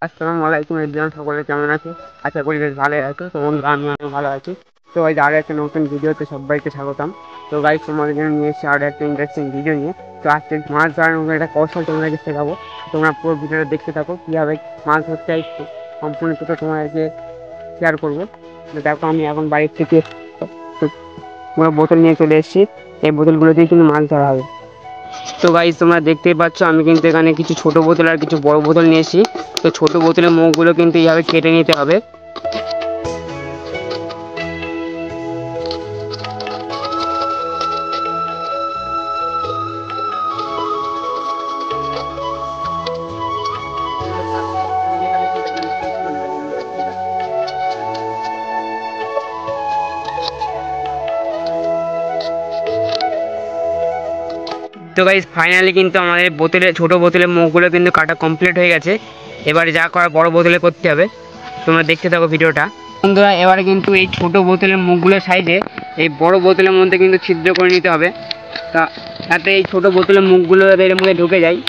আসসালামু আলাইকুম এভরিওয়ান, সকলে কেমন আছে? আশা করি বেশ ভালো আছো। তো বন্ধুরা, আমিও ভালো আছি। তো এই আরও একটা নতুন ভিডিওতে সবাইকে স্বাগতম। তো গাইস, তোমাদের জন্য নিয়ে এসেছি আরও একটা ইন্টারেস্টিং ভিডিও নিয়ে। তো আজকে মাছ ধরার মতো একটা কৌশল তোমাদেরকে শেখাবো। তোমরা পুরো ভিডিওটা দেখতে থাকো, কীভাবে মাছ ধরতে হয় সম্পূর্ণ কিছু তোমাদেরকে শেয়ার করবো। তো দেখো, আমি এখন বাড়ির থেকে পুরো বোতল নিয়ে চলে এসেছি। এই বোতলগুলো দিয়ে কিন্তু মাছ ধরা হবে। তো গাইস, তোমরা দেখতেই পাচ্ছ আমি কিন্তু এখানে কিছু ছোট বোতল আর কিছু বড় বোতল নিয়েছি। তো ছোট বোতলের মুখগুলো কিন্তু এইভাবে কেটে নিতে হবে। তো গাইস, ফাইনালি কিন্তু আমাদের ছোট বোতলের মুখগুলো কিন্তু কাটা কমপ্লিট হয়ে গেছে। এবারে যা করা বড় বোতলে করতে হবে। তোমরা দেখতে থাকো ভিডিওটা। বন্ধুরা, এবারে কিন্তু এই ছোট বোতলের মুখগুলোর সাইডে এই বড় বোতলের মধ্যে কিন্তু ছিদ্র করে নিতে হবে, যাতে এই ছোট বোতলের মুখগুলো এর মধ্যে ঢুকে যায়।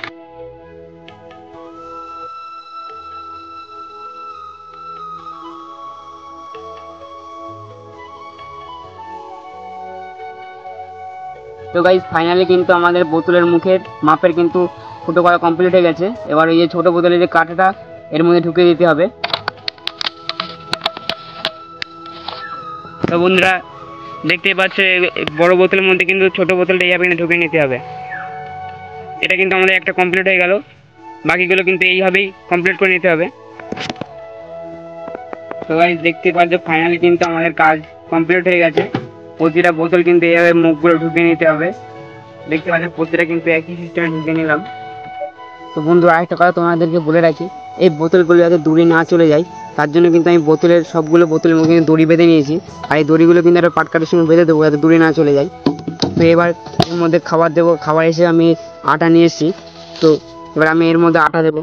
তো গাইস, ফাইনালি কিন্তু আমাদের বোতলের মুখের মাপের কিন্তু ফুটো করা কমপ্লিট হয়ে গেছে। এবার এই যে ছোটো বোতলের যে কাঁটাটা এর মধ্যে ঢুকে দিতে হবে। তো বন্ধুরা, দেখতেই পাচ্ছ বড় বোতলের মধ্যে কিন্তু ছোটো বোতলটা এইভাবে ঢুকে নিতে হবে। এটা কিন্তু আমাদের একটা কমপ্লিট হয়ে গেল। বাকিগুলো কিন্তু এইভাবেই কমপ্লিট করে নিতে হবে। তো গাইস, দেখতে পাচ্ছ ফাইনালি কিন্তু আমাদের কাজ কমপ্লিট হয়ে গেছে। প্রতিটা বোতল কিন্তু এইভাবে মুখগুলো ঢুকে নিতে হবে। দেখতে পাচ্ছ প্রতিটা কিন্তু একই সিস্টেমে ঢুকে নিলাম। তো বন্ধু, আরেকটা কথা তোমাদেরকে বলে রাখি, এই বোতলগুলো যাতে দড়ি না চলে যায় তার জন্য কিন্তু আমি সবগুলো বোতলের মুখে দড়ি বেঁধে নিয়েছি। আর এই দড়িগুলো কিন্তু একটা পাটকাঠের সঙ্গে বেঁধে দেবো যাতে দড়ি না চলে যায়। তো এবার এর মধ্যে খাবার দেবো। খাবার এসে আমি আটা নিয়ে এসেছি। তো এবার আমি এর মধ্যে আটা দেবো।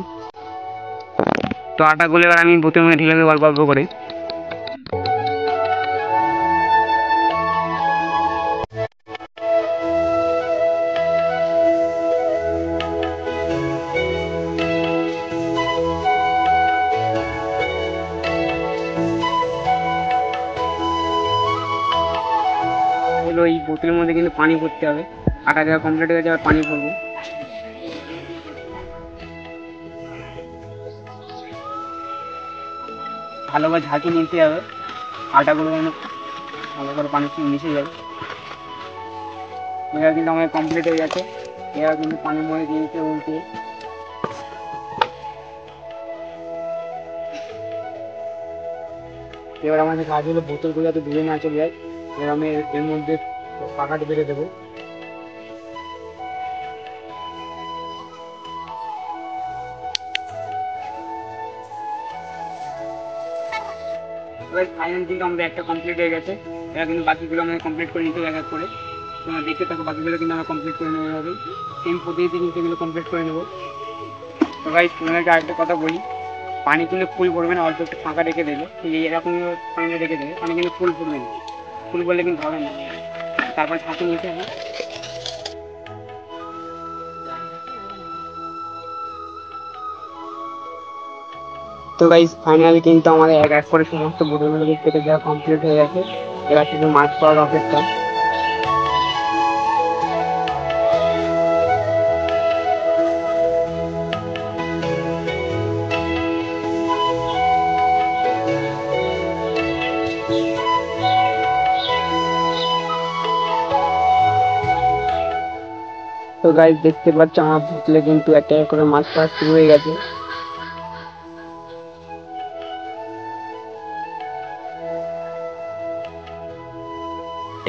তো আটাগুলো এবার আমি বোতলের মধ্যে ঢেলে দেবো অল্প অল্প করে। এই বোতলের মধ্যে কিন্তু পানি ভরতে হবে। আটা দেওয়া কমপ্লিট হয়ে গেছে, আবার পানি ভরবো। ভালোভাবে ঝাঁকিয়ে নিতে হবে, আটাগুলো যেন ভালো করে পানির সঙ্গে মিশে যায়। এবার কিন্তু আমাদের কমপ্লিট হয়ে গেছে। এবার কিন্তু পানির মধ্যে দিয়ে দিতে উল্টে। এবার আমাদের কাজ হলো বোতলগুলো যাতে দূরে না চলে যায়। এবার আমি এর মধ্যে পাকাটা বেঁধে দেবো। এবার ফাইনাল কিন্তু আমাদের একটা কমপ্লিট হয়ে গেছে। এবার কিন্তু বাকিগুলো আমাদের কমপ্লিট করে নিতে হবে এক এক করে। তোমরা দেখতে থাকো, বাকিগুলো কিন্তু আমরা কমপ্লিট করে নেবো। এভাবে সেম পদ্ধতিতে কিন্তু এগুলো কমপ্লিট করে নেবো। তো গাইস, তোমাদেরকে আরেকটা কথা বলি, পানি কিন্তু ফুল ভরবে না, অল্প একটু ফাঁকা রেখে দেবে। ঠিক এরকম পানি রেখে দেবে, পানি কিন্তু ফুল ভরবে না। ফুল বললে কিন্তু হবে না, তারপরে ছাঁকিয়ে নিতে হবে। তো গাইস, ফাইনালি কিন্তু আমাদের এক এক করে সমস্ত বোতলগুলো কেটে দেওয়া কমপ্লিট হয়ে গেছে। এবার শুধু মাছ পাওয়ার অপেক্ষা। তো গাইস, দেখতে পাচ্ছ আমার বোতলে কিন্তু একটা করে মাছ পাওয়া শুরু হয়ে গেছে।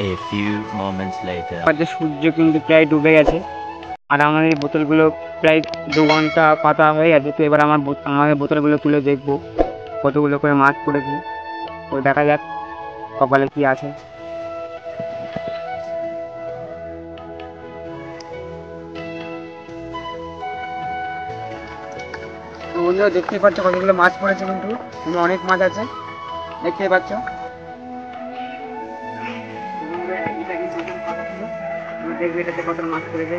A few moments later. সূর্য কিন্তু প্রায় ডুবে গেছে, আর আমাদের এই বোতলগুলো প্রায় 2 ঘন্টা পাতা হয়ে গেছে। তো এবার আমাদের বোতলগুলো তুলে দেখবো কতগুলো করে মাছ পড়েছে। তো দেখা যাক কপালে কি আছে। তো বন্ধুরা, দেখতেই পাচ্ছ কতগুলো মাছ পড়েছে, কিন্তু অনেক মাছ আছে, দেখতেই পাচ্ছ। দেখবে এটাতে কত মাছ পড়েছে।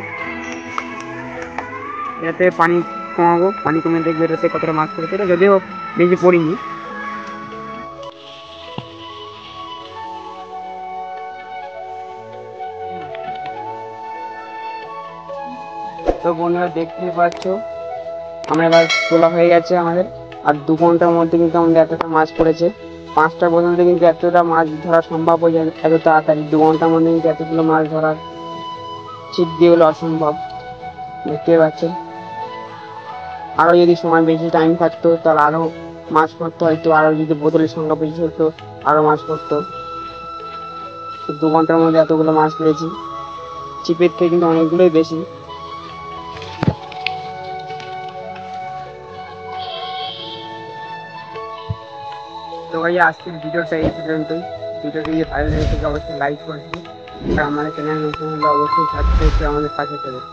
এটাতে পানি কমাবো, পানি কমে দেখবে এটাতে কতটা মাছ পড়েছে। এটা যদিও বেশি পড়িনি। তো বন্ধুরা দেখতেই পাচ্ছ আমরা এবার তোলা হয়ে গেছে আমাদের, আর 2 ঘন্টার মধ্যে কিন্তু আমাদের এতটা মাছ পড়েছে। 5টা পর্যন্ত কিন্তু এতটা মাছ ধরা সম্ভব হয়ে যায় এত তাড়াতাড়ি। 2 ঘন্টার মধ্যে কিন্তু এতগুলো মাছ ধরা ছিপ দিয়ে হলো অসম্ভব, দেখতে পাচ্ছেন। আরও যদি সময় বেশি টাইম থাকতো তাহলে আরও মাছ পড়তো, হয়তো আরও যদি বোতলের সংখ্যা বেশি হতো আরও মাছ পড়তো। 2 ঘন্টার মধ্যে এতগুলো মাছ পেয়েছি, ছিপের থেকে কিন্তু অনেকগুলোই বেশি। তো ভাই আজকের ভিডিওটা এই পর্যন্তই। ভিডিওটি যদি ভালো লেগে থাকে অবশ্যই লাইক করবেন, আর আমাদের চ্যানেল নতুন হলে অবশ্যই সাবস্ক্রাইব করে আমাদের পাশে থাকবেন।